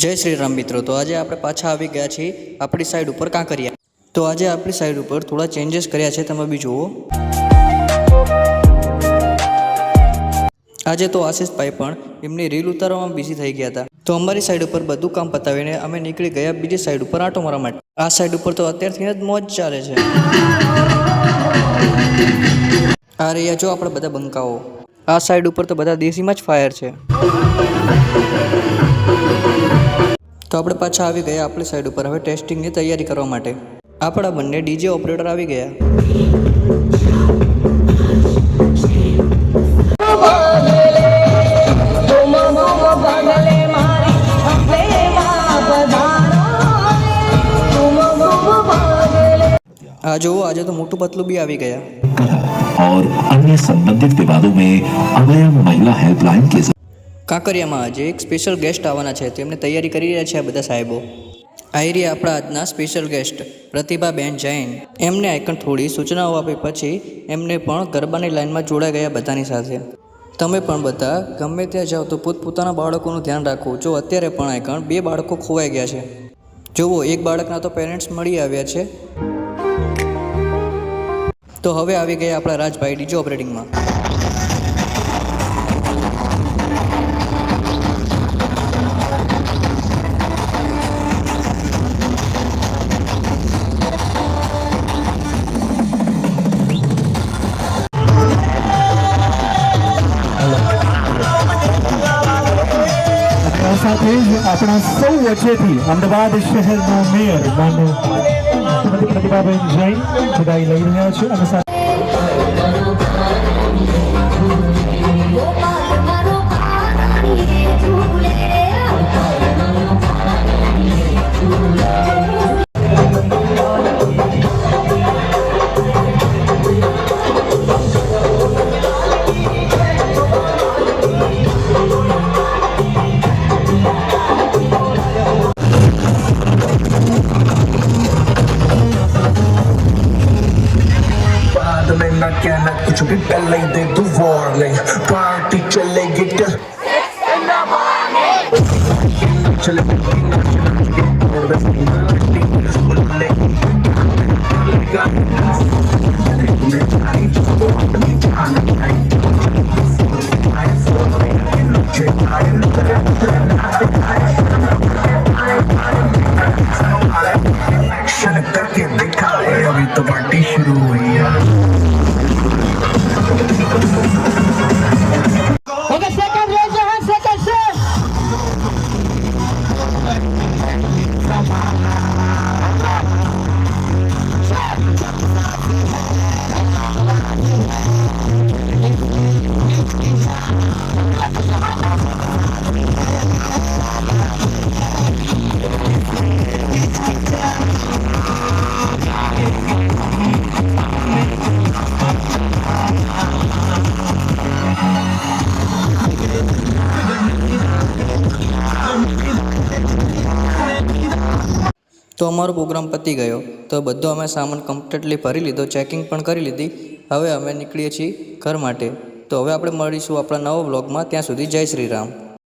जय श्री राम मित्रों। तो आज आप पाछा આવી ગયા છીએ આપણી સાઈડ ઉપર કાંકરિયા। તો આજે આપણી સાઈડ ઉપર થોડા ચેન્જીસ કર્યા છે, તમે બી જુઓ। આજે તો આશીષભાઈ પણ એમની રીલ ઉતારવામાં બિઝી થઈ ગયા હતા। તો અમારી સાઈડ ઉપર બધું કામ પતાવીને અમે નીકળી ગયા બીજી સાઈડ ઉપર આંટો મારવા માટે। આ સાઈડ ઉપર તો અત્યારથી જ મોજ ચાલે છે। આ રહ્યા જો આપણે બધા બંકાઓ। આ સાઈડ ઉપર તો બધા દેશીમાં જ ફાયર છે। तो આપણે પાછા આવી ગયા આપણી સાઈડ ઉપર હવે ટેસ્ટિંગની તૈયારી કરવા માટે। આપણા બંને ડીજે ઓપરેટર આવી ગયા। આ જો આજે તો મોટું પતલું બી આવી ગયા। और अन्य संबंधित विवादों में अभय महिला हेल्पलाइन के કાંકરિયામાં આજે એક સ્પેશિયલ ગેસ્ટ આવવાના છે, તો એમને તૈયારી કરી રહ્યા છે આ બધા સાહેબો। આયરી આપણા આજના સ્પેશિયલ ગેસ્ટ પ્રતિભાબેન જૈન। એમને આઈકન થોડી સૂચનાઓ આપી પછી એમને પણ ગરબાની લાઈનમાં જોડાઈ ગયા બધાની સાથે। તમે પણ બધા ગમે ત્યાં જાઓ તો પોતપોતાના બાળકોનું ધ્યાન રાખો। જો અત્યારે પણ આઈકન 2 બાળકો ખોવાઈ ગયા છે। જુઓ, એક બાળકના તો પેરેન્ટ્સ મળી આવ્યા છે। તો હવે આવી ગયા આપણા રાજભાઈ ડીજે ઓપરેટિંગમાં। સાથે જ આપણા સૌ વચ્ચેથી અમદાવાદ શહેરનો મેયર માનનીય શ્રીમતી પ્રતિભાબેન જૈન વિદાય લઈ રહ્યા છે અને कहना कुछ भी पहले ही दे दो वार्निंग पार्टी चलेगी एक्शन करके दिखाए अभी तो पार्टी शुरू हुई है। Okay, second, raise your hand, second, sir. તો અમારો પ્રોગ્રામ પતી ગયો। તો બધો અમે સામાન કમ્પ્લીટલી ભરી લીધો, ચેકિંગ પણ કરી લીધી। હવે અમે નીકળીએ છીએ ઘર માટે। તો હવે આપણે મળીશું આપણા નવા વ્લોગમાં। ત્યાં સુધી જય શ્રી રામ।